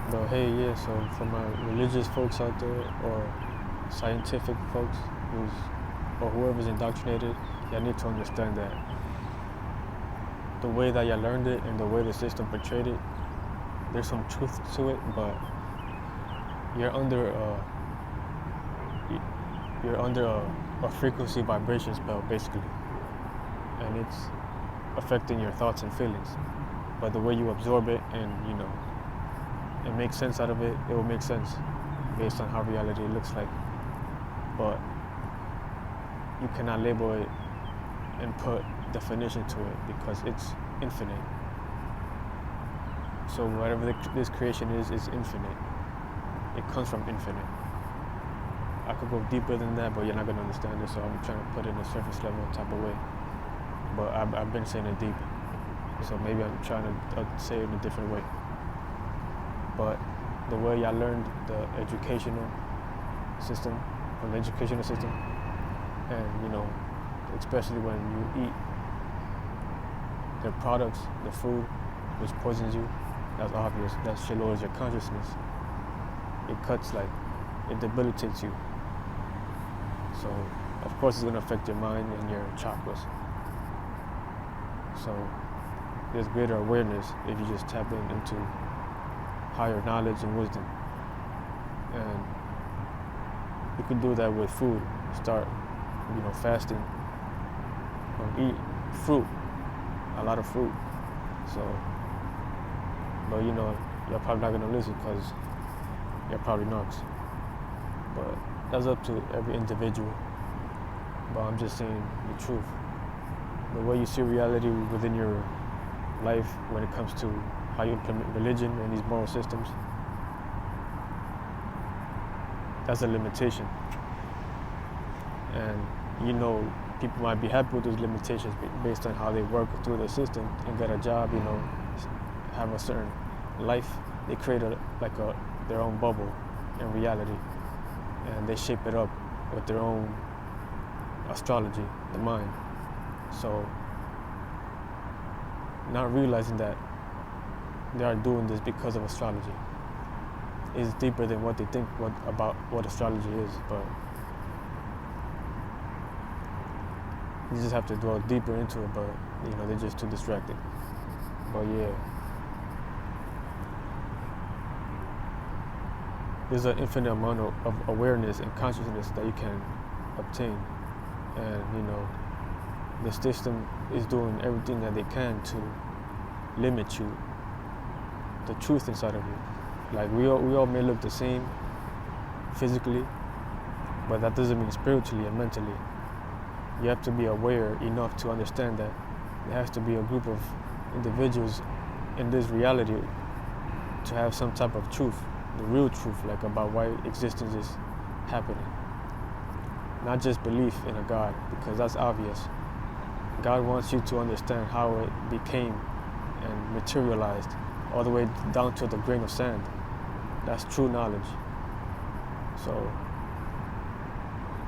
But hey, yeah, so for my religious folks out there or scientific folks or whoever's indoctrinated, you need to understand that the way that you learned it and the way the system portrayed it, there's some truth to it, but you're under a frequency vibration spell basically, and it's affecting your thoughts and feelings. But the way you absorb it and and make sense out of it, it will make sense based on how reality looks like. But you cannot label it and put definition to it because it's infinite. So whatever this creation is infinite. It comes from infinite. I could go deeper than that, but you're not going to understand it, so I'm trying to put it in a surface level type of way. But I've been saying it deep, so maybe I'm trying to say it in a different way. But the way I learned the educational system, from the educational system, and especially when you eat their products, the food, which poisons you, that's obvious. That shit lowers your consciousness. It debilitates you. So, of course, it's going to affect your mind and your chakras. So, there's greater awareness if you just tap into higher knowledge and wisdom. And you can do that with food. Start, fasting. Eat fruit, a lot of fruit. So, but you're probably not going to listen because you're probably not. But that's up to every individual. But I'm just saying the truth. The way you see reality within your life when it comes to how you implement religion and these moral systems, that's a limitation. And people might be happy with those limitations based on how they work through the system and get a job, have a certain life. They create their own bubble in reality, and they shape it up with their own astrology, the mind. So, not realizing that they are doing this because of astrology is deeper than what they think about what astrology is, but you just have to dwell deeper into it, but they're just too distracted. But yeah, there's an infinite amount of awareness and consciousness that you can obtain, and the system is doing everything that they can to limit you, the truth inside of you. Like we all may look the same physically, but that doesn't mean spiritually and mentally. You have to be aware enough to understand that there has to be a group of individuals in this reality to have some type of truth, the real truth, like about why existence is happening. Not just belief in a God, because that's obvious. God wants you to understand how it became and materialized all the way down to the grain of sand. That's true knowledge. So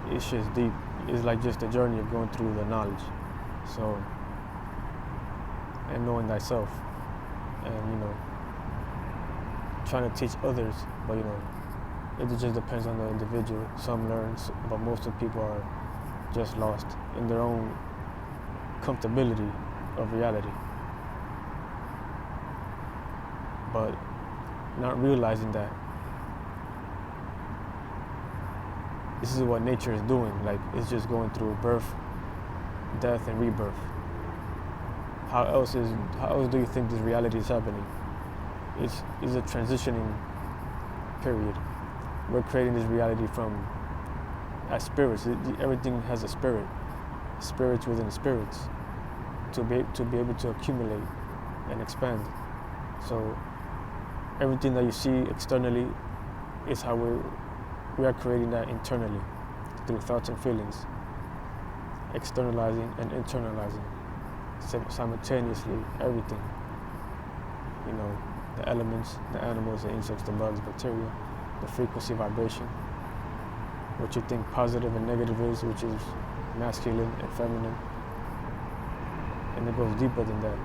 it's just deep. It's like just a journey of going through the knowledge. So, and knowing thyself, and trying to teach others, but it just depends on the individual. Some learn, but most of the people are just lost in their own comfortability of reality, but not realizing that this is what nature is doing. Like, it's just going through birth, death, and rebirth. How else do you think this reality is happening? It's a transitioning period. We're creating this reality as spirits. Everything has a spirit. Spirits within spirits to be able to accumulate and expand. So everything that you see externally is how we are creating that internally through thoughts and feelings, externalizing and internalizing simultaneously everything. The elements, the animals, the insects, the bugs, bacteria, the frequency vibration, what you think positive and negative is, which is masculine and feminine. And it goes deeper than that.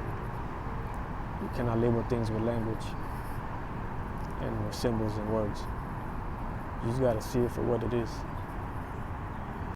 You cannot label things with language. And symbols and words. You just gotta see it for what it is.